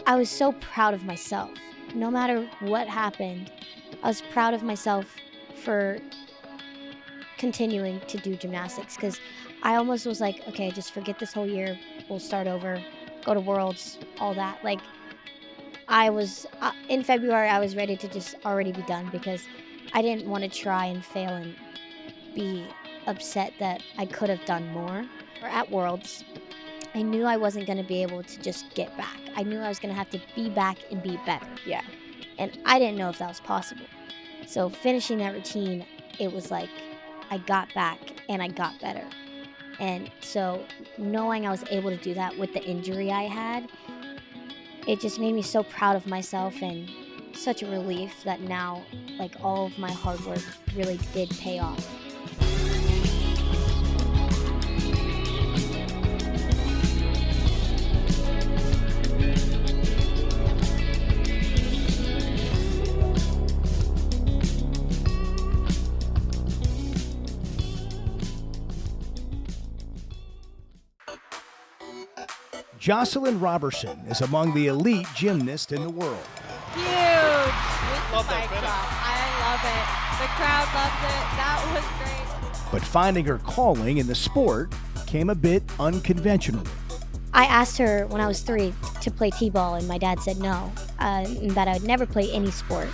I was so proud of myself. No matter what happened, I was proud of myself for continuing to do gymnastics, because I almost was like, okay, just forget this whole year. We'll start over, go to Worlds, all that. Like, I was, in February, I was ready to just already be done, because I didn't want to try and fail and be upset that I could have done more. Or at Worlds, I knew I wasn't going to be able to just get back. I knew I was going to have to be back and be better. Yeah. And I didn't know if that was possible. So finishing that routine, it was like I got back and I got better. And so knowing I was able to do that with the injury I had, it just made me so proud of myself, and such a relief that now, like, all of my hard work really did pay off. Joscelyn Roberson is among the elite gymnasts in the world. Huge with the mic drop. I love it. The crowd loves it. That was great. But finding her calling in the sport came a bit unconventional. I asked her when I was 3 to play t-ball, and my dad said no, and that I would never play any sport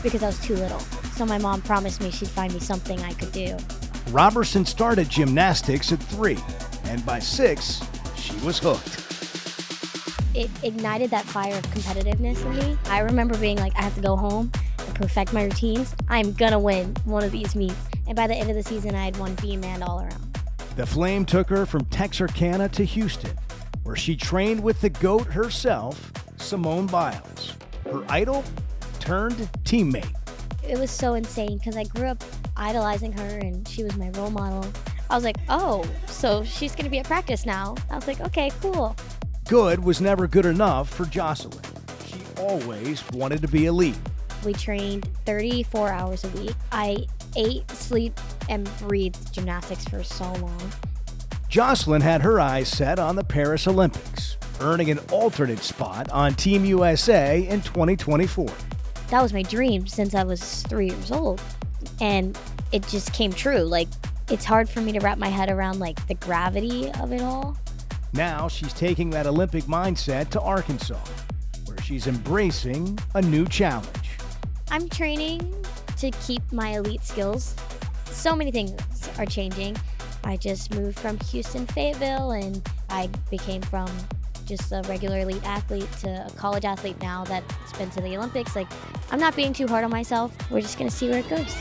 because I was too little. So my mom promised me she'd find me something I could do. Roberson started gymnastics at 3, and by 6, she was hooked. It ignited that fire of competitiveness in me. I remember being like, I have to go home and perfect my routines. I'm gonna win one of these meets. And by the end of the season, I had won beam and all around. The flame took her from Texarkana to Houston, where she trained with the GOAT herself, Simone Biles, her idol turned teammate. It was so insane because I grew up idolizing her and she was my role model. I was like, oh, so she's gonna be at practice now. I was like, okay, cool. Good was never good enough for Joscelyn. She always wanted to be elite. We trained 34 hours a week. I ate, sleep, and breathed gymnastics for so long. Joscelyn had her eyes set on the Paris Olympics, earning an alternate spot on Team USA in 2024. That was my dream since I was 3 years old. And it just came true. Like, it's hard for me to wrap my head around, like, the gravity of it all. Now she's taking that Olympic mindset to Arkansas, where she's embracing a new challenge. I'm training to keep my elite skills. So many things are changing. I just moved from Houston, Fayetteville, and I became from just a regular elite athlete to a college athlete now that's been to the Olympics. Like, I'm not being too hard on myself. We're just gonna see where it goes.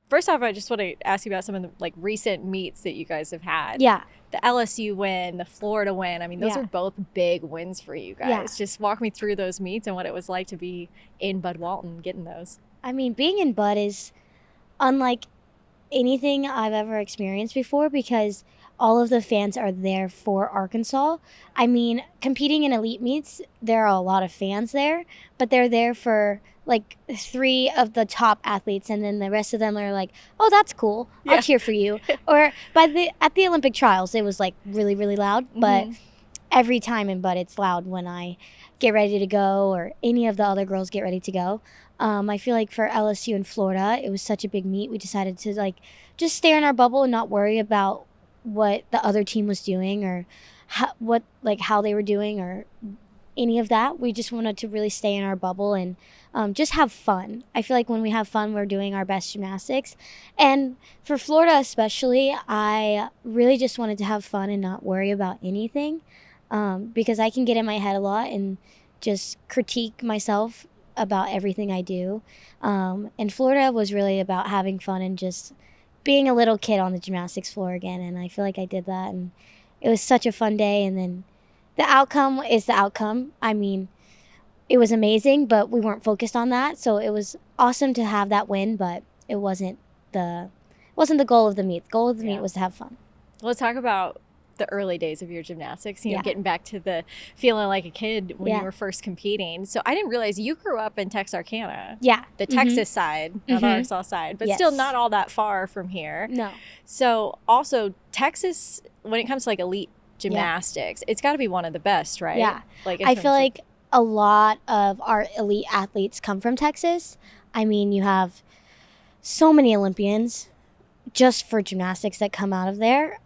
First off, I just want to ask you about some of the like recent meets that you guys have had. Yeah. The LSU win, the Florida win. I mean, those are both big wins for you guys. Yeah. Just walk me through those meets and what it was like to be in Bud Walton getting those. I mean, being in Bud is unlike anything I've ever experienced before, because all of the fans are there for Arkansas. I mean, competing in elite meets, there are a lot of fans there, but they're there for like 3 of the top athletes, and then the rest of them are like, oh, that's cool, I'll cheer for you. Or at the Olympic trials, it was like really, really loud, but every time in Bud, it's loud when I get ready to go, or any of the other girls get ready to go. I feel like for LSU and Florida, it was such a big meet. We decided to like just stay in our bubble and not worry about what the other team was doing, or how they were doing, or any of that. We just wanted to really stay in our bubble and just have fun. I feel like when we have fun, we're doing our best gymnastics. And for Florida especially, I really just wanted to have fun and not worry about anything, because I can get in my head a lot and just critique myself about everything I do. And Florida was really about having fun and just being a little kid on the gymnastics floor again. And I feel like I did that, and it was such a fun day. And then the outcome is the outcome. I mean, it was amazing, but we weren't focused on that. So it was awesome to have that win, but it wasn't the goal of the meet. The goal of the meet was to have fun. Let's talk about the early days of your gymnastics, you know, Yeah. getting back to the feeling like a kid when Yeah. you were first competing. So I didn't realize you grew up in Texarkana, Yeah. the Texas side, not the Arkansas side, but still Yes. not all that far from here. No. So also Texas, when it comes to like elite gymnastics, it's got to be one of the best, right? Yeah. Like in I terms feel of- like a lot of our elite athletes come from Texas. I mean, you have so many Olympians just for gymnastics that come out of there.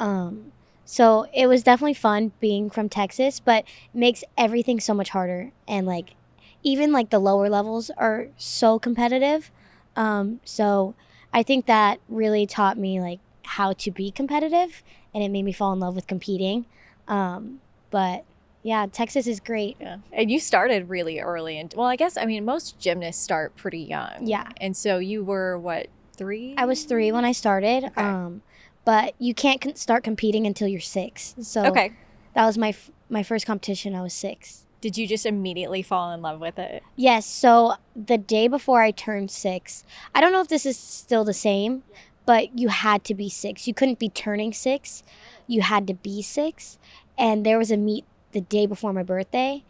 So it was definitely fun being from Texas, but it makes everything so much harder. And like, even like the lower levels are so competitive. So I think that really taught me like how to be competitive, and it made me fall in love with competing. But yeah, Texas is great. Yeah. And you started really early. And well, I guess, I mean, most gymnasts start pretty young. Yeah. And so you were what, 3? I was 3 when I started. Okay. But you can't start competing until you're 6. So Okay. that was my first competition. I was 6. Did you just immediately fall in love with it? Yes. So the day before I turned 6, I don't know if this is still the same, but you had to be 6. You couldn't be turning 6. You had to be 6. And there was a meet the day before my birthday,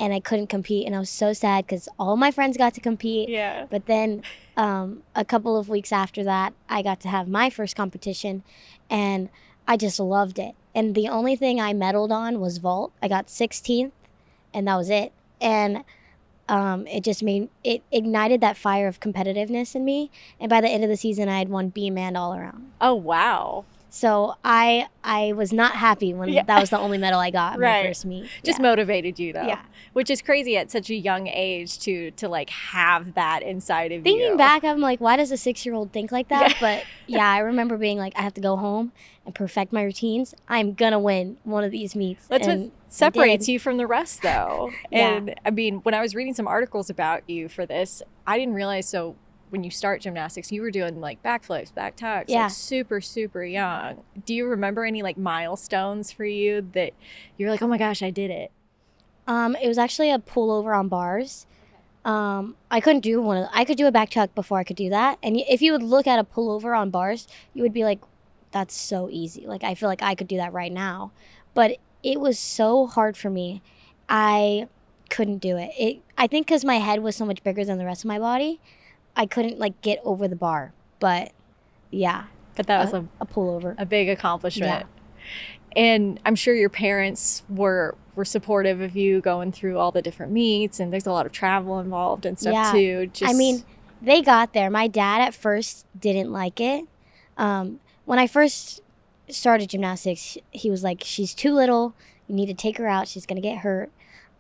and I couldn't compete. And I was so sad because all my friends got to compete. Yeah. But then a couple of weeks after that, I got to have my first competition, and I just loved it. And the only thing I medaled on was vault. I got 16th, and that was it. And it just it ignited that fire of competitiveness in me. And by the end of the season, I had won beam and all around. Oh, wow. So I was not happy when that was the only medal I got in my first meet. Just motivated you though. Yeah. Which is crazy at such a young age to like have that inside of you. Thinking back, I'm like, why does a 6-year-old think like that? But yeah, I remember being like, I have to go home and perfect my routines. I'm gonna win one of these meets. That's and what separates you from the rest though. And I mean, when I was reading some articles about you for this, I didn't realize, so when you start gymnastics, you were doing like backflips, back tucks, like super, super young. Do you remember any like milestones for you that you're like, oh my gosh, I did it? It was actually a pullover on bars. I couldn't do I could do a back tuck before I could do that. And if you would look at a pullover on bars, you would be like, that's so easy. Like, I feel like I could do that right now. But it was so hard for me. I couldn't do it. I think because my head was so much bigger than the rest of my body, I couldn't like get over the bar. But yeah. But that was a pullover. A big accomplishment. Yeah. And I'm sure your parents were supportive of you going through all the different meets, and there's a lot of travel involved and stuff too. I mean, they got there. My dad at first didn't like it. When I first started gymnastics, he was like, she's too little. You need to take her out. She's going to get hurt.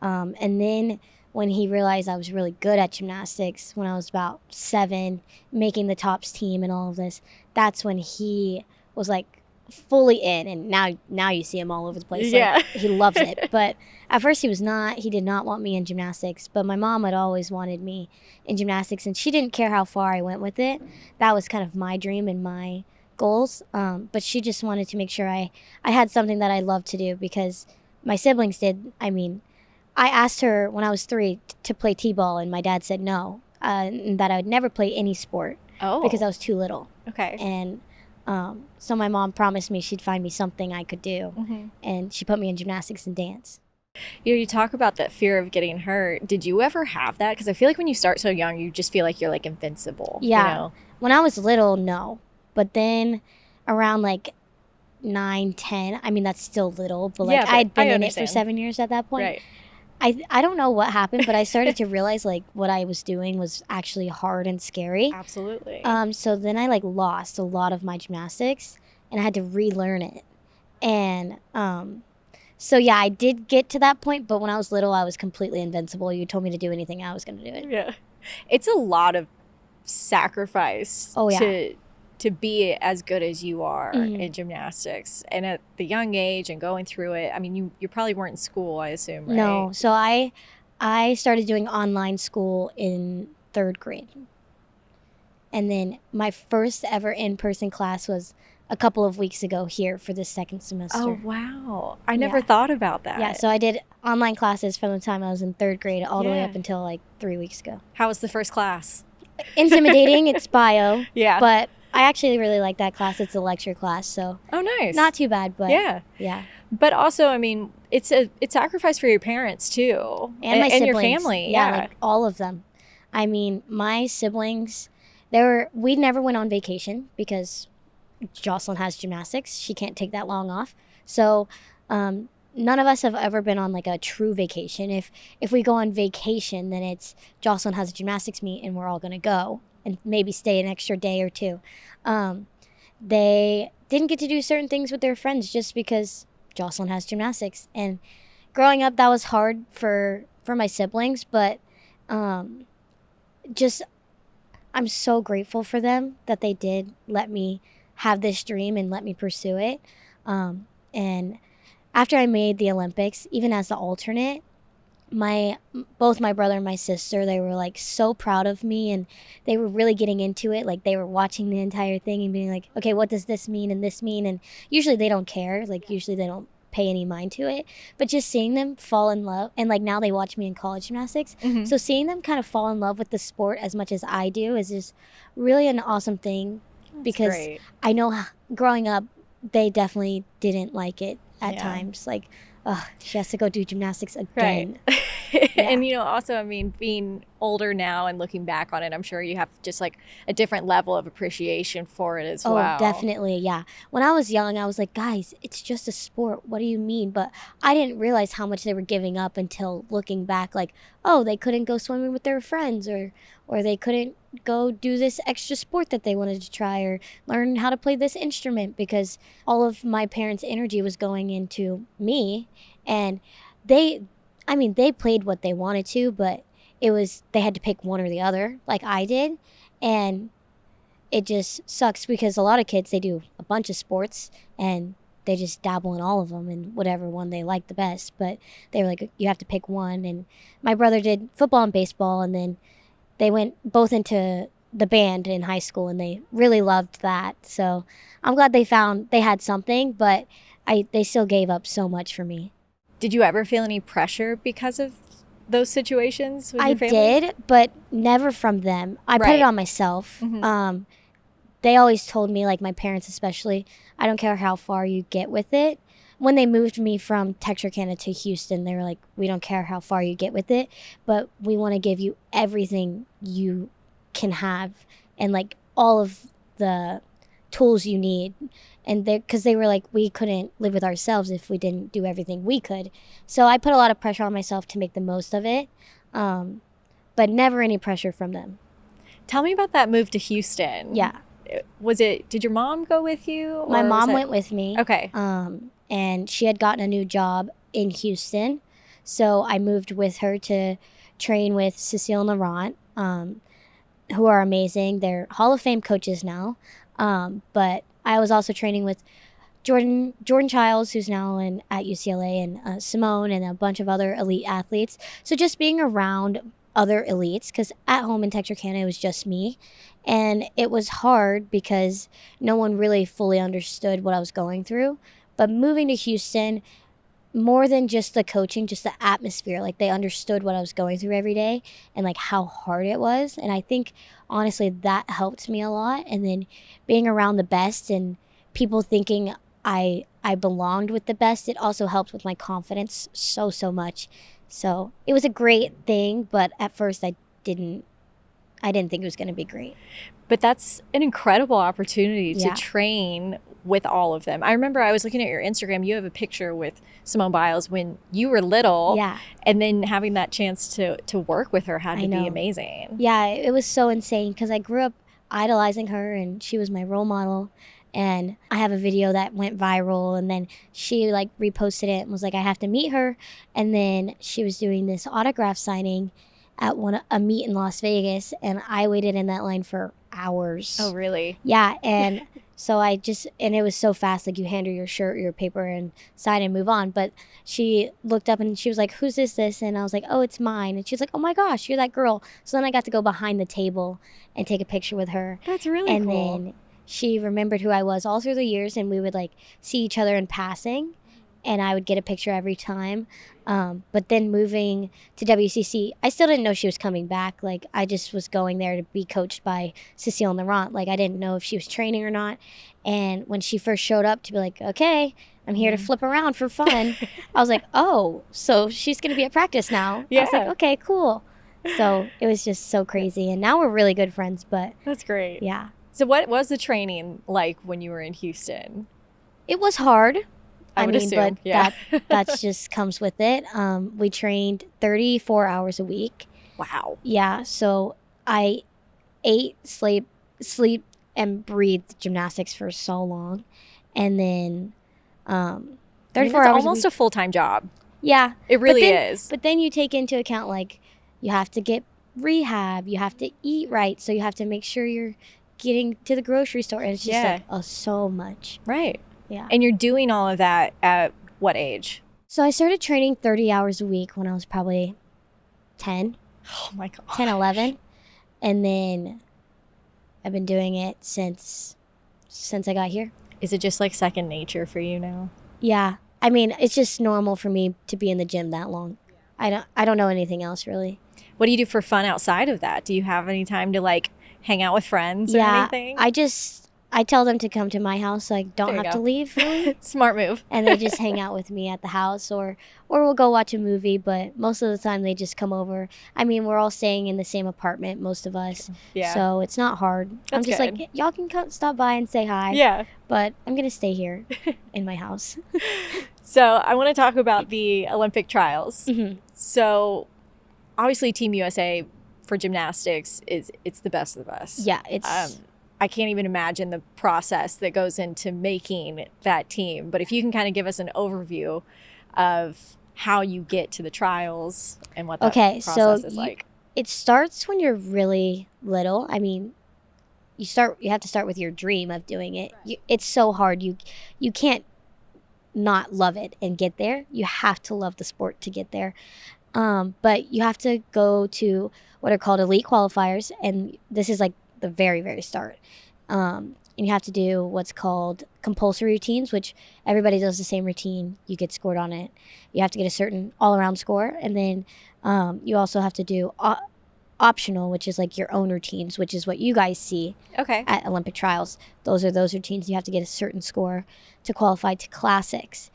And then when he realized I was really good at gymnastics when I was about 7, making the tops team and all of this, that's when he was like fully in. And now you see him all over the place. Yeah. Like, he loves it. But at first he did not want me in gymnastics. But my mom had always wanted me in gymnastics, and she didn't care how far I went with it. That was kind of my dream and my goals. But she just wanted to make sure I had something that I loved to do, because my siblings did. I mean, I asked her when I was 3 to play t-ball, and my dad said no, and that I would never play any sport because I was too little. Okay. And so my mom promised me she'd find me something I could do, and she put me in gymnastics and dance. You know, you talk about that fear of getting hurt. Did you ever have that? Because I feel like when you start so young, you just feel like you're like invincible. Yeah. You know? When I was little, no. But then around like 9, 10, I mean, that's still little, but like I'd been in it for 7 years at that point. Right. I don't know what happened, but I started to realize like what I was doing was actually hard and scary. Absolutely. So then I like lost a lot of my gymnastics, and I had to relearn it. And so yeah, I did get to that point, but when I was little, I was completely invincible. You told me to do anything, I was going to do it. Yeah. It's a lot of sacrifice to be as good as you are in gymnastics, and at the young age and going through it. I mean, you probably weren't in school, I assume, right? No. So I started doing online school in 3rd grade. And then my first ever in-person class was a couple of weeks ago here for the 2nd semester. Oh, wow. I never thought about that. Yeah, so I did online classes from the time I was in 3rd grade all the way up until like 3 weeks ago. How was the first class? Intimidating. It's bio. Yeah. But I actually really like that class. It's a lecture class, so Oh, nice. not too bad, but Yeah. Yeah. But also, I mean, it's sacrifice for your parents too, And my and your siblings. family. Yeah, like all of them. I mean, my siblings, we never went on vacation because Joscelyn has gymnastics. She can't take that long off. So none of us have ever been on like a true vacation. If we go on vacation, then it's Joscelyn has a gymnastics meet and we're all going to go and maybe stay an extra day or two. They didn't get to do certain things with their friends just because Joscelyn has gymnastics. And growing up, that was hard for my siblings, but just I'm so grateful for them that they did let me have this dream and let me pursue it. And after I made the Olympics, even as the alternate, both my brother and my sister, they were like so proud of me, and they were really getting into it. Like they were watching the entire thing and being like, okay, what does this mean and this mean? And usually they don't care. Like usually they don't pay any mind to it, but just seeing them fall in love, and like now they watch me in college gymnastics. Mm-hmm. So seeing them kind of fall in love with the sport as much as I do is just really an awesome thing. That's because great. I know growing up, they definitely didn't like it at times. Like, she has to go do gymnastics again. Right. Yeah. And, also, I mean, being older now and looking back on it, I'm sure you have just like a different level of appreciation for it as well. Oh, definitely. Yeah. When I was young, I was like, guys, it's just a sport. What do you mean? But I didn't realize how much they were giving up until looking back, like, oh, they couldn't go swimming with their friends, or they couldn't go do this extra sport that they wanted to try, or learn how to play this instrument, because all of my parents' energy was going into me. And they played what they wanted to, but they had to pick one or the other, like I did. And it just sucks because a lot of kids, they do a bunch of sports and they just dabble in all of them and whatever one they like the best. But they were like, you have to pick one. And my brother did football and baseball, and then they went both into the band in high school, and they really loved that. So I'm glad they had something, but they still gave up so much for me. Did you ever feel any pressure because of those situations with your family? I did, but never from them. I put it on myself. Mm-hmm. They always told me, like my parents especially, I don't care how far you get with it. When they moved me from Texarkana to Houston, they were like, we don't care how far you get with it, but we want to give you everything you can have and like all of the tools you need. And because they were like, we couldn't live with ourselves if we didn't do everything we could. So I put a lot of pressure on myself to make the most of it, but never any pressure from them. Tell me about that move to Houston. Yeah. Did your mom go with you? My mom went with me. Okay. And she had gotten a new job in Houston. So I moved with her to train with Cecile and Laurent, who are amazing. They're Hall of Fame coaches now. But I was also training with Jordan Childs, who's now at UCLA, and Simone, and a bunch of other elite athletes. So just being around other elites, because at home in Texarkana, it was just me. And it was hard because no one really fully understood what I was going through. But moving to Houston, more than just the coaching, just the atmosphere, like they understood what I was going through every day and like how hard it was. And I think honestly that helped me a lot. And then being around the best and people thinking I belonged with the best, it also helped with my confidence so much. So it was a great thing, but at first I didn't think it was going to be great. But that's an incredible opportunity to train with all of them. I remember I was looking at your Instagram. You have a picture with Simone Biles when you were little. Yeah. And then having that chance to work with her had to be amazing. Yeah, it was so insane because I grew up idolizing her and she was my role model. And I have a video that went viral, and then she like reposted it and was like, I have to meet her. And then she was doing this autograph signing at a meet in Las Vegas, and I waited in that line for hours. Oh, really? Yeah, and so and it was so fast, like you hand her your shirt, your paper, and sign and move on. But she looked up and she was like, who's this? And I was like, oh, it's mine. And she's like, oh my gosh, you're that girl. So then I got to go behind the table and take a picture with her. That's really cool. And then she remembered who I was all through the years, and we would like see each other in passing, and I would get a picture every time. But then moving to WCC, I still didn't know she was coming back. Like I just was going there to be coached by Cecile and Laurent. Like I didn't know if she was training or not. And when she first showed up to be like, okay, I'm here to flip around for fun. I was like, oh, so she's going to be at practice now. I was like, okay, cool. So it was just so crazy. And now we're really good friends, but. That's great. Yeah. So what was the training like when you were in Houston? It was hard. I would assume, but that just comes with it. We trained 34 hours a week. Wow. Yeah, so I ate, sleep, and breathed gymnastics for so long. And then 34 hours almost a full-time job. Yeah. It really is. But then you take into account, like, you have to get rehab, you have to eat right, so you have to make sure you're getting to the grocery store. And it's just so much. Right. Yeah. And you're doing all of that at what age? So I started training 30 hours a week when I was probably 10. Oh my God. 10, 11. And then I've been doing it since I got here. Is it just like second nature for you now? Yeah. I mean, it's just normal for me to be in the gym that long. I don't know anything else really. What do you do for fun outside of that? Do you have any time to like hang out with friends or anything? I tell them to come to my house so I don't have to leave, really. Smart move. And they just hang out with me at the house, or we'll go watch a movie, but most of the time they just come over. I mean, we're all staying in the same apartment, most of us. Yeah. So it's not hard. I'm just good. like, y'all can come stop by and say hi. Yeah. But I'm going to stay here in my house. So I want to talk about the Olympic trials. Mm-hmm. So obviously Team USA for gymnastics it's the best of the best. Yeah, it's... I can't even imagine the process that goes into making that team. But if you can kind of give us an overview of how you get to the trials and what that process is like. It starts when you're really little. I mean, you have to start with your dream of doing it. It's so hard. You can't not love it and get there. You have to love the sport to get there. But you have to go to what are called elite qualifiers, and this is like the very, very start. And you have to do what's called compulsory routines, which everybody does the same routine. You get scored on it. You have to get a certain all-around score. And then you also have to do optional, which is like your own routines, which is what you guys see at Olympic trials. Those are those routines. You have to get a certain score to qualify to classics.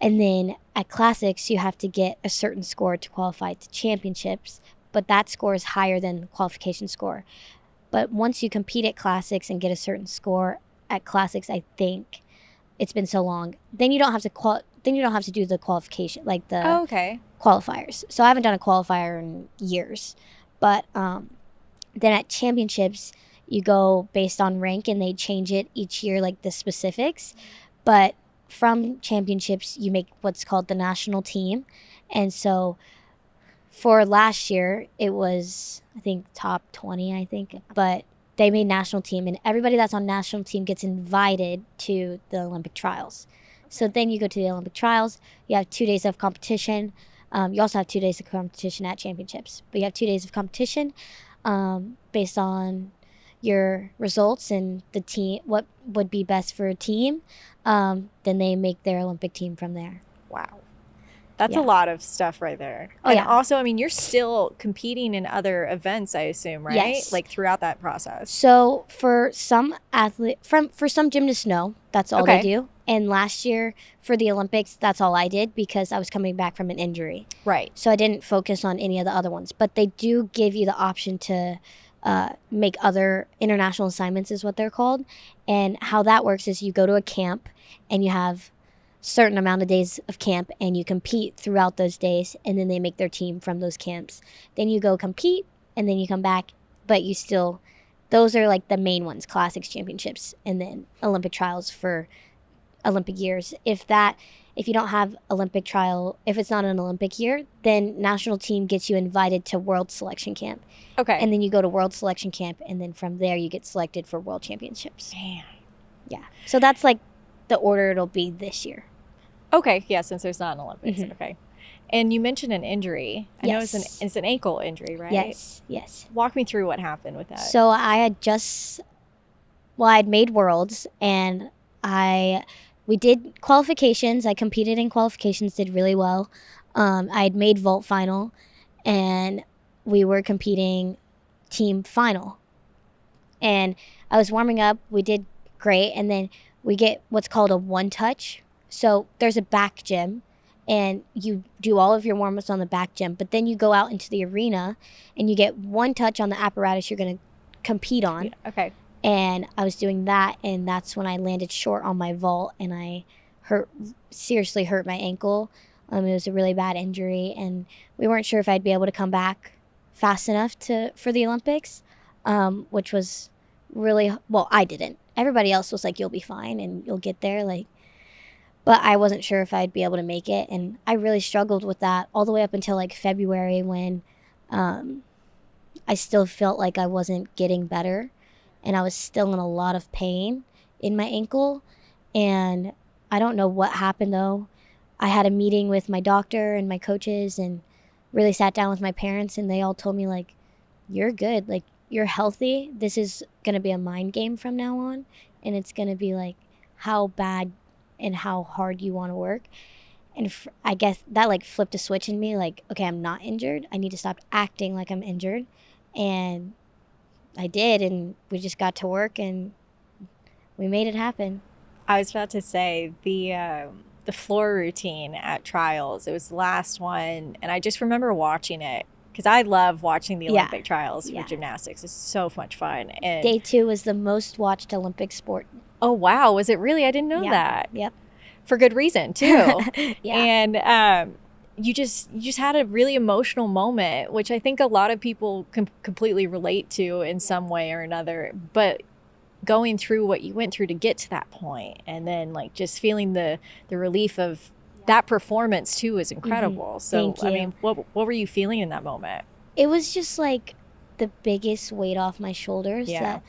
And then at classics, you have to get a certain score to qualify to championships. But that score is higher than the qualification score. But once you compete at classics and get a certain score at classics, I think it's been so long, then you don't have to do the qualification, like the qualifiers. So I haven't done a qualifier in years. But then at championships, you go based on rank, and they change it each year, like the specifics. But from championships, you make what's called the national team. And so for last year, it was, I think, top 20, I think. But they made national team, and everybody that's on national team gets invited to the Olympic trials. So then you go to the Olympic trials. You have 2 days of competition. You also have 2 days of competition at championships. But you have 2 days of competition based on your results and the team, what would be best for a team. Then they make their Olympic team from there. Wow. That's a lot of stuff right there. Oh, and also, I mean, you're still competing in other events, I assume, right? Yes. Like throughout that process. So for some for some gymnasts, no, that's all they do. And last year for the Olympics, that's all I did because I was coming back from an injury. Right. So I didn't focus on any of the other ones. But they do give you the option to make other international assignments, is what they're called. And how that works is you go to a camp and you have certain amount of days of camp, and you compete throughout those days, and then they make their team from those camps. Then you go compete, and then you come back, but you still, those are like the main ones, classics, championships, and then Olympic trials for Olympic years. If you don't have Olympic trial, if it's not an Olympic year, then national team gets you invited to world selection camp. Okay. And then you go to world selection camp, and then from there you get selected for world championships. Man. Yeah. So that's like the order it'll be this year. Okay, yeah, since there's not an Olympics. Mm-hmm. Okay. And you mentioned an injury. I know it's an ankle injury, right? Yes. Walk me through what happened with that. So I'd made worlds, and we did qualifications. I competed in qualifications, did really well. I had made vault final, and we were competing team final. And I was warming up. We did great, and then we get what's called a one touch So there's a back gym, and you do all of your warm-ups on the back gym, but then you go out into the arena and you get one touch on the apparatus you're going to compete on. Yeah, okay. And I was doing that, and that's when I landed short on my vault, and I seriously hurt my ankle. It was a really bad injury, and we weren't sure if I'd be able to come back fast enough for the Olympics, which was really, well, I didn't. Everybody else was like, you'll be fine and you'll get there. But I wasn't sure if I'd be able to make it. And I really struggled with that all the way up until February, when I still felt like I wasn't getting better. And I was still in a lot of pain in my ankle. And I don't know what happened, though. I had a meeting with my doctor and my coaches, and really sat down with my parents, and they all told me, you're good. You're healthy. This is going to be a mind game from now on. And it's going to be how bad and how hard you want to work. And I guess that flipped a switch in me. Okay, I'm not injured. I need to stop acting like I'm injured. And I did, and we just got to work, and we made it happen. I was about to say the floor routine at trials. It was the last one, and I just remember watching it because I love watching the Olympic trials for gymnastics. It's so much fun. And Day 2 was the most watched Olympic sport. Oh wow, was it really? I didn't know that. Yep. For good reason too. Yeah. And you just had a really emotional moment, which I think a lot of people can completely relate to in some way or another. But going through what you went through to get to that point, and then just feeling the relief of that performance too is incredible. Mm-hmm. So Thank you. I mean, what were you feeling in that moment? It was just the biggest weight off my shoulders. Yeah. That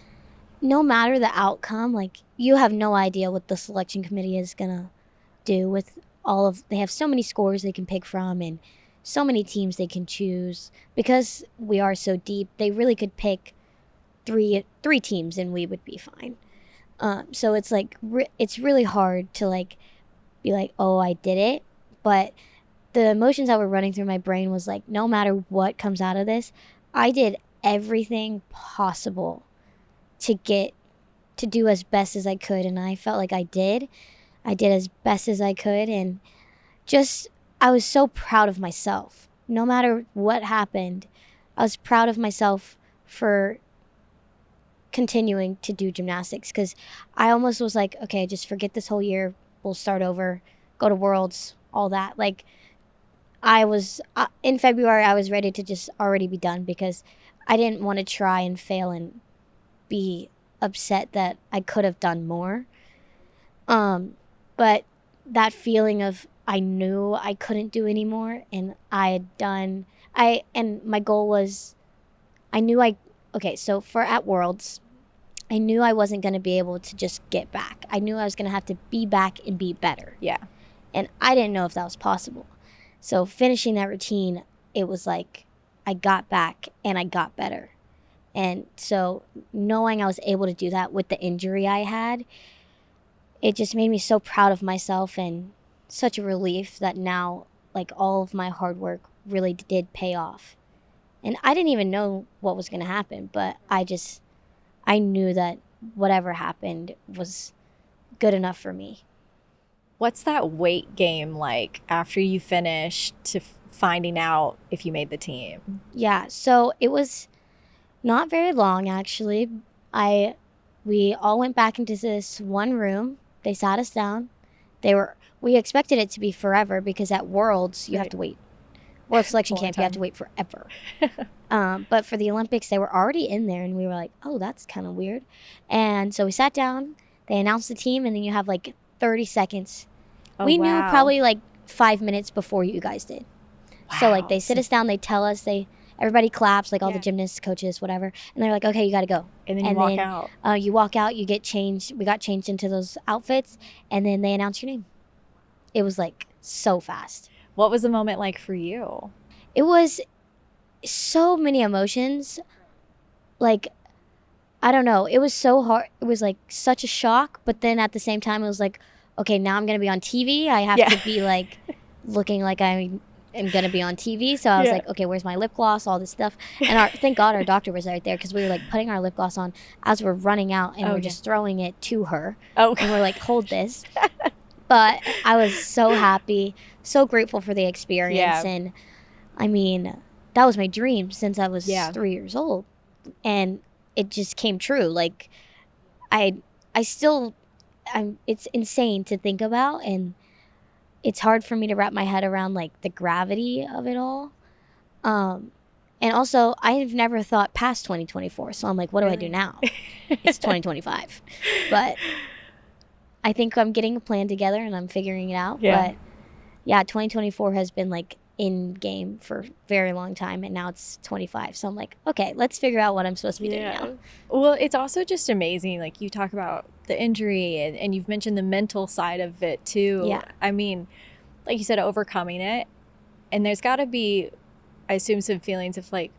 no matter the outcome, you have no idea what the selection committee is gonna do with they have so many scores they can pick from, and so many teams they can choose. Because we are so deep, they really could pick three teams and we would be fine. So it's it's really hard to be oh, I did it. But the emotions that were running through my brain was no matter what comes out of this, I did everything possible to do as best as I could. And I felt like I did as best as I could. And I was so proud of myself. No matter what happened, I was proud of myself for continuing to do gymnastics, because I almost was okay, just forget this whole year. We'll start over, go to Worlds, all that. I was, in February, I was ready to just already be done, because I didn't want to try and fail and be upset that I could have done more. But that feeling of I knew I couldn't do anymore, and and my goal was, so at Worlds, I knew I wasn't going to be able to just get back. I knew I was going to have to be back and be better. Yeah. And I didn't know if that was possible. So finishing that routine, it was I got back and I got better. And so knowing I was able to do that with the injury I had, it just made me so proud of myself, and such a relief that now all of my hard work really did pay off. And I didn't even know what was going to happen, but I knew that whatever happened was good enough for me. What's that weight game like after you finished to finding out if you made the team? Yeah, so it was not very long, actually. We all went back into this one room. They sat us down. We expected it to be forever, because at Worlds, you have to wait. World Selection Camp, you have to wait forever. But for the Olympics, they were already in there, and we were oh, that's kind of weird. And so we sat down, they announced the team, and then you have 30 seconds. Oh, we wow. knew probably 5 minutes before you guys did. Wow. So they sit us down, they tell us, everybody claps, all the gymnasts, coaches, whatever. And they're okay, you got to go. And then you walk out. You walk out, you get changed. We got changed into those outfits, and then they announce your name. It was so fast. What was the moment like for you? It was so many emotions. I don't know. It was so hard. It was such a shock. But then at the same time, it was okay, now I'm going to be on TV. I have to be looking like I am going to be on TV. So I was okay, where's my lip gloss? All this stuff. And thank God our doctor was right there, because we were putting our lip gloss on as we're running out, and we're just throwing it to her. Oh. And we're hold this. But I was so happy, so grateful for the experience. Yeah. And I mean, that was my dream since I was Yeah. 3 years old. And it just came true. Like, I still, it's insane to think about. And it's hard for me to wrap my head around, like, the gravity of it all. And also, I've never thought past 2024. So I'm like, what do I do now? It's 2025. But I think I'm getting a plan together and I'm figuring it out. Yeah. But yeah, 2024 has been like in game for a very long time. And now it's 25. So I'm like, okay, let's figure out what I'm supposed to be doing now. Well, it's also just amazing. Like, you talk about the injury and you've mentioned the mental side of it too. Yeah. I mean, like you said, overcoming it. And there's got to be, I assume, some feelings of like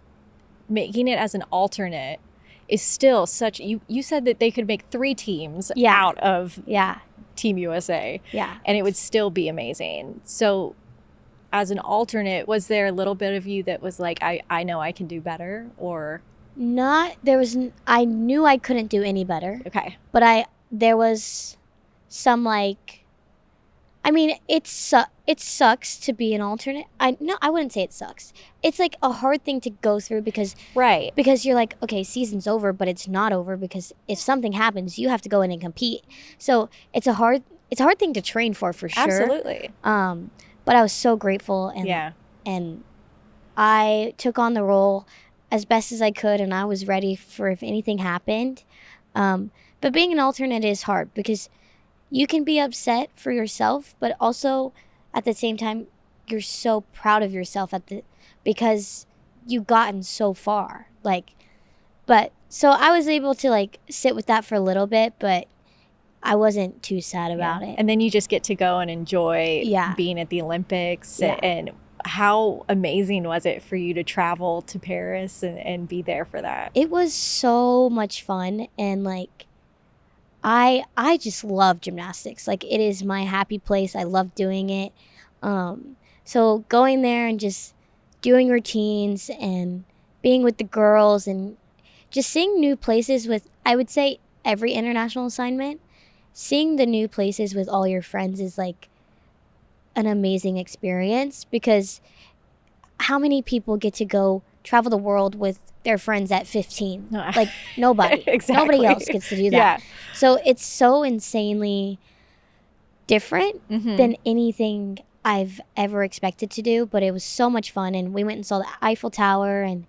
making it as an alternate is still such, you said that they could make 3 teams out of Team USA. Yeah. And it would still be amazing. So as an alternate, was there a little bit of you that was like, I know I can do better, or? I knew I couldn't do any better. Okay. But there was some like, I mean, it sucks to be an alternate. I wouldn't say it sucks. It's like a hard thing to go through because you're like, okay, season's over, but it's not over because if something happens, you have to go in and compete. So it's a hard thing to train for sure. Absolutely. But I was so grateful and I took on the role as best as I could and I was ready for if anything happened. But being an alternate is hard because you can be upset for yourself, but also at the same time, you're so proud of yourself because you've gotten so far. So I was able to like sit with that for a little bit, but I wasn't too sad about it. And then you just get to go and enjoy being at the Olympics. And how amazing was it for you to travel to Paris and be there for that? It was so much fun. And like, I just love gymnastics. Like, it is my happy place. I love doing it. So going there and just doing routines and being with the girls and just seeing new places with, I would say, every international assignment, seeing the new places with all your friends is like an amazing experience because how many people get to go travel the world with their friends at 15? Like, nobody. Exactly. Nobody else gets to do that. So it's so insanely different than anything I've ever expected to do, but it was so much fun. And we went and saw the Eiffel Tower and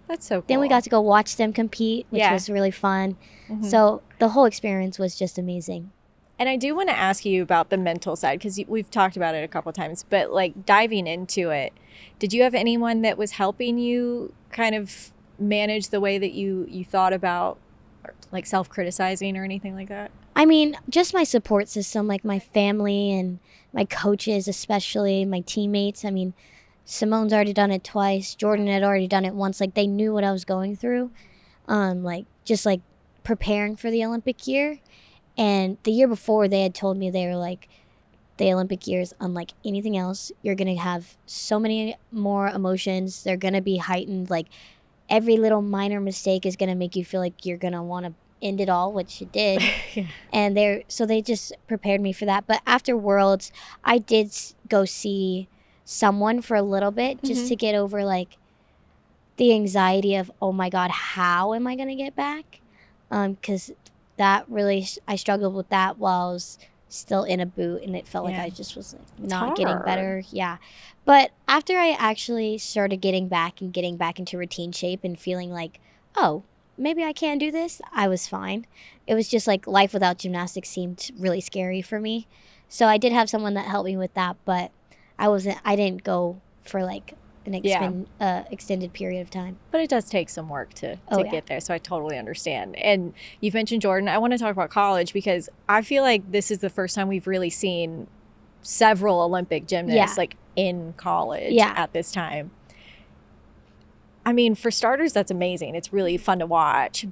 that's so cool. Then we got to go watch them compete, which was really fun. So the whole experience was just amazing. And I do want to ask you about the mental side because we've talked about it a couple of times, but like diving into it, did you have anyone that was helping you kind of manage the way that you thought about like self-criticizing or anything like that? I mean, just my support system, like my family and my coaches, especially my teammates. I mean, Simone's already done it twice. Jordan had already done it once. Like, they knew what I was going through, just preparing for the Olympic year. And the year before, they had told me, they were like, the Olympic year is unlike anything else. You're going to have so many more emotions. They're going to be heightened. Like, every little minor mistake is going to make you feel like you're going to want to end it all, which it did. And they just prepared me for that. But after Worlds, I did go see someone for a little bit just to get over like the anxiety of, oh my God, how am I going to get back? Because that really, I struggled with that while I was still in a boot and it felt like I just was like not getting better. Yeah. But after I actually started getting back into routine shape and feeling like, oh, maybe I can do this, I was fine. It was just like life without gymnastics seemed really scary for me. So I did have someone that helped me with that, but I didn't go for like an extended period of time. But it does take some work to get there, so I totally understand. And you've mentioned Jordan. I want to talk about college because I feel like this is the first time we've really seen several Olympic gymnasts like in college at this time. I mean, for starters, that's amazing. It's really fun to watch.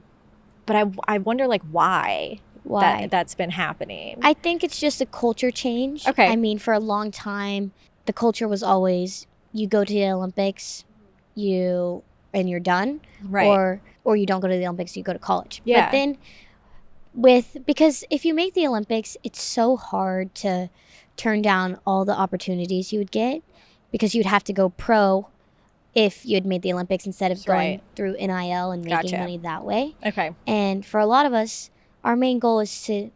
But I wonder like why that's been happening. I think it's just a culture change. Okay. I mean, for a long time, the culture was always you go to the Olympics, and you're done, right? Or you don't go to the Olympics, you go to college. Yeah. But then because if you make the Olympics, it's so hard to turn down all the opportunities you would get, because you'd have to go pro if you had made the Olympics instead of going through NIL and making money that way. Okay. And for a lot of us, our main goal is to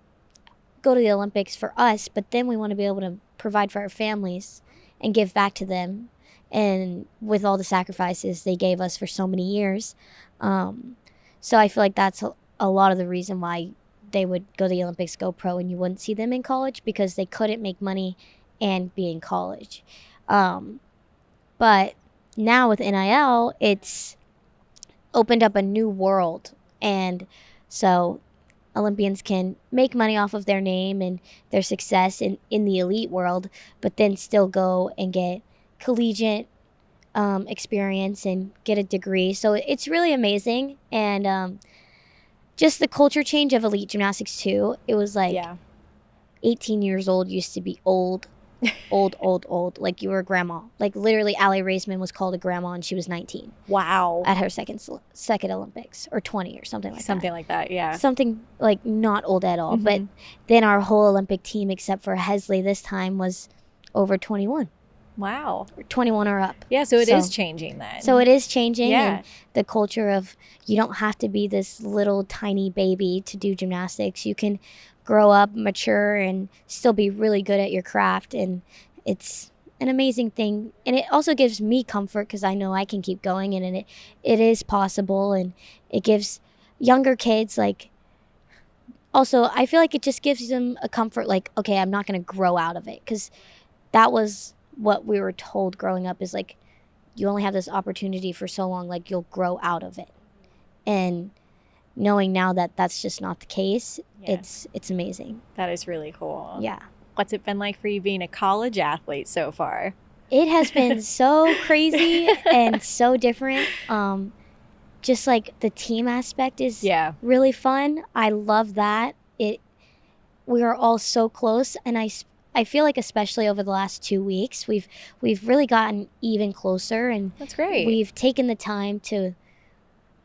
go to the Olympics for us, but then we want to be able to provide for our families and give back to them, and with all the sacrifices they gave us for so many years. So I feel like that's a lot of the reason why they would go to the Olympics, go pro, and you wouldn't see them in college, because they couldn't make money and be in college. But now with NIL, it's opened up a new world. And so Olympians can make money off of their name and their success in the elite world, but then still go and get collegiate experience and get a degree. So it's really amazing. And just the culture change of elite gymnastics too. It was like 18 years old used to be old. Old. Like you were a grandma. Like literally Allie Raisman was called a grandma and she was 19. Wow. At her second Olympics, or 20 or something like that. Something like that, yeah. Something like not old at all. But then our whole Olympic team, except for Hesley this time, was over 21. Wow. Or 21 or up. Yeah, so it is changing then. So it is changing. Yeah. And the culture of, you don't have to be this little tiny baby to do gymnastics. You can grow up, mature, and still be really good at your craft. And it's an amazing thing. And it also gives me comfort, because I know I can keep going, and it is possible. And it gives younger kids, like, also I feel like it just gives them a comfort, like, okay, I'm not going to grow out of it. Because that was what we were told growing up, is like, you only have this opportunity for so long, like you'll grow out of it. And knowing now that that's just not the case, it's amazing. That is really cool. Yeah. What's it been like for you being a college athlete so far? It has been so crazy and so different. Just like the team aspect is really fun. I love that. We are all so close, and I feel like especially over the last 2 weeks, we've really gotten even closer, and that's great. We've taken the time to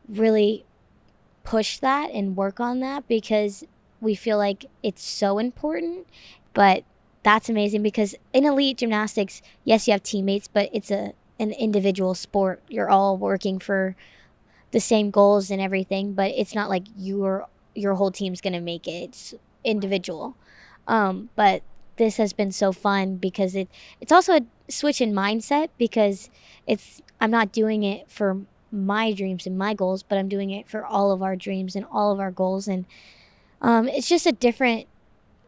really push that and work on that, because we feel like it's so important. But that's amazing, because in elite gymnastics, yes, you have teammates, but it's an individual sport. You're all working for the same goals and everything, but it's not like your whole team's gonna make it. It's individual. But this has been so fun, because it's also a switch in mindset, because I'm not doing it for my dreams and my goals, but I'm doing it for all of our dreams and all of our goals. And it's just a different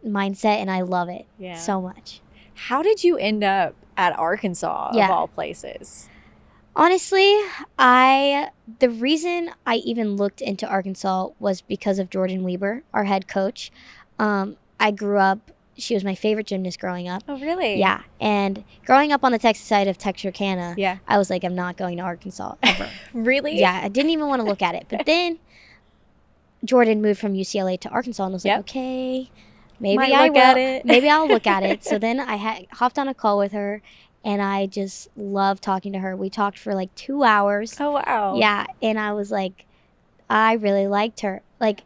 mindset, and I love it so much. How did you end up at Arkansas, of all places? Honestly, the reason I even looked into Arkansas was because of Jordan Weber, our head coach. I grew up, she was my favorite gymnast growing up. Oh, really? Yeah. And growing up on the Texas side of Texarkana, I was like, I'm not going to Arkansas ever. Really? Yeah, I didn't even want to look at it. But then Jordan moved from UCLA to Arkansas, and I was like, okay, maybe I will. Maybe I'll look at it. So then I hopped on a call with her, and I just loved talking to her. We talked for like 2 hours. Oh, wow. Yeah, and I was like, I really liked her, like,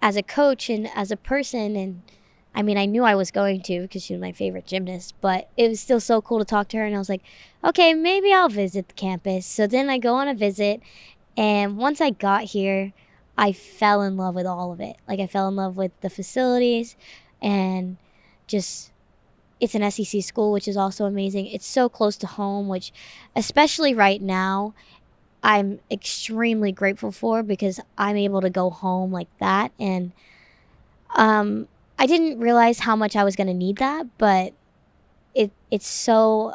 as a coach and as a person. And I mean, I knew I was going to, because she was my favorite gymnast, but it was still so cool to talk to her. And I was like, okay, maybe I'll visit the campus. So then I go on a visit, and once I got here, I fell in love with all of it. Like, I fell in love with the facilities, and just, it's an SEC school, which is also amazing. It's so close to home, which, especially right now, I'm extremely grateful for, because I'm able to go home like that. And I didn't realize how much I was going to need that, but it's so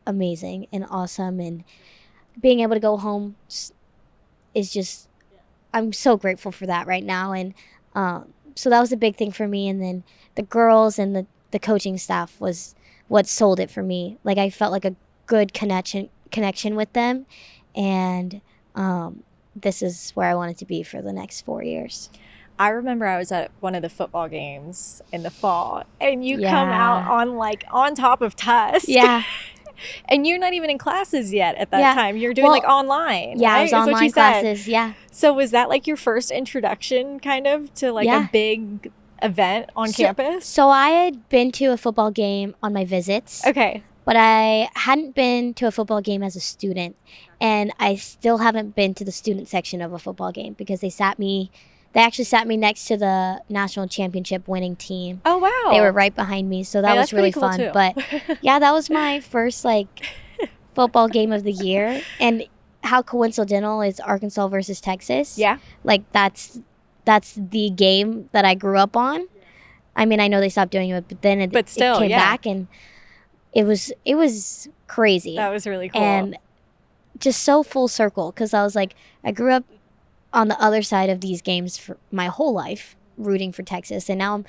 amazing and awesome. And being able to go home is just, I'm so grateful for that right now. And so that was a big thing for me. And then the girls and the coaching staff was what sold it for me. Like, I felt like a good connection with them. And this is where I wanted to be for the next 4 years. I remember I was at one of the football games in the fall, and you come out on top of Tusk. Yeah. And you're not even in classes yet at that time. You're doing like online. Yeah, right? I was online classes. Yeah. So was that like your first introduction kind of to like a big event on campus? So I had been to a football game on my visits. Okay. But I hadn't been to a football game as a student. And I still haven't been to the student section of a football game because they actually sat me next to the national championship winning team. Oh, wow. They were right behind me. So that was really cool fun. too. But yeah, that was my first like football game of the year. And how coincidental is Arkansas versus Texas? Yeah. Like that's the game that I grew up on. I mean, I know they stopped doing it, but then it came back, and it was crazy. That was really cool. And just so full circle, because I was like, I grew up on the other side of these games for my whole life, rooting for Texas, and now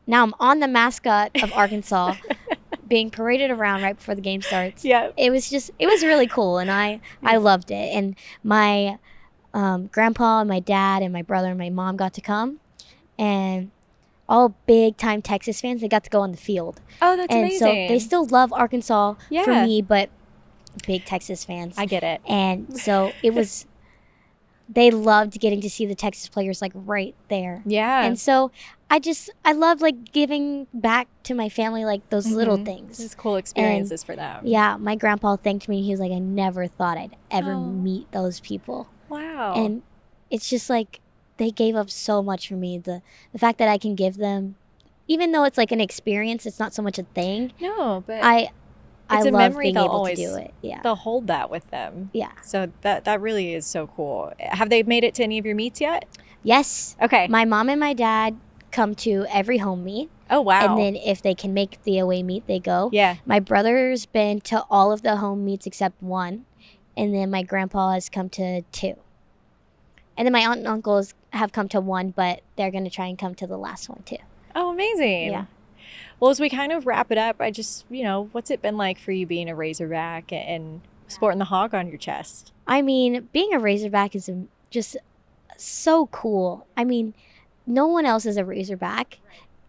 I'm on the mascot of Arkansas, being paraded around right before the game starts. Yeah, it was really cool, and I loved it. And my grandpa and my dad and my brother and my mom got to come, and all big time Texas fans. They got to go on the field. Oh, that's amazing. And so they still love Arkansas for me, but big Texas fans. I get it. And so it was. They loved getting to see the Texas players like right there. Yeah. And so I love like giving back to my family, like those little things. It's cool experiences for them. Yeah. My grandpa thanked me. He was like, I never thought I'd ever meet those people. Wow. And it's just like they gave up so much for me. The fact that I can give them, even though it's like an experience, it's not so much a thing. No, but I it's a love memory being they'll able always, to do it. Yeah. They'll hold that with them. Yeah. So that really is so cool. Have they made it to any of your meets yet? Yes. Okay. My mom and my dad come to every home meet. Oh, wow. And then if they can make the away meet, they go. Yeah. My brother's been to all of the home meets except one. And then my grandpa has come to 2. And then my aunt and uncles have come to 1, but they're going to try and come to the last one too. Oh, amazing. Yeah. Well, as we kind of wrap it up, I just, what's it been like for you being a Razorback and sporting the hog on your chest? I mean, being a Razorback is just so cool. I mean, no one else is a Razorback.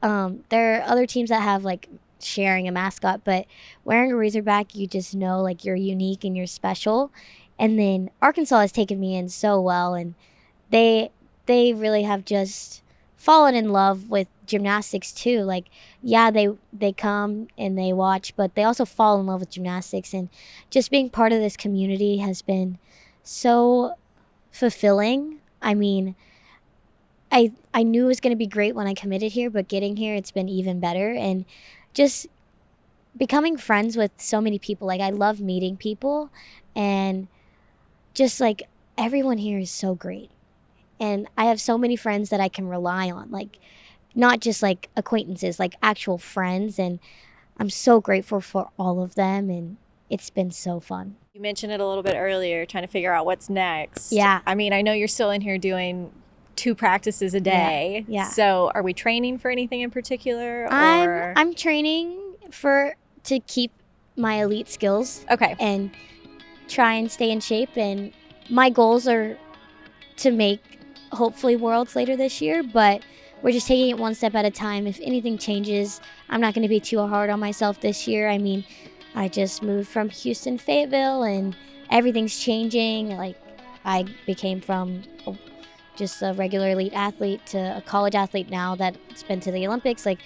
There are other teams that have like sharing a mascot, but wearing a Razorback, you just know like you're unique and you're special. And then Arkansas has taken me in so well, and they really have just fallen in love with gymnastics too. Like, yeah, they come and they watch, but they also fall in love with gymnastics, and just being part of this community has been so fulfilling. I mean, I knew it was going to be great when I committed here, but getting here, it's been even better. And just becoming friends with so many people. Like, I love meeting people, and just like everyone here is so great. And I have so many friends that I can rely on, like not just like acquaintances, like actual friends. And I'm so grateful for all of them. And it's been so fun. You mentioned it a little bit earlier, trying to figure out what's next. Yeah. I mean, I know you're still in here doing 2 practices a day. Yeah. So are we training for anything in particular? Or? I'm training to keep my elite skills. Okay. And try and stay in shape. And my goals are to make hopefully worlds later this year, but we're just taking it one step at a time. If anything changes, I'm not going to be too hard on myself this year. I mean, I just moved from Houston, Fayetteville, and everything's changing. Like, I became from just a regular elite athlete to a college athlete now that's been to the Olympics. Like,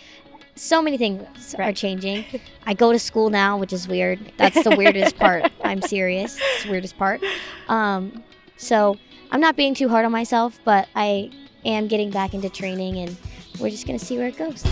so many things are changing. I go to school now, which is weird. That's the weirdest part. I'm serious. It's the weirdest part. So I'm not being too hard on myself, but I am getting back into training, and we're just going to see where it goes.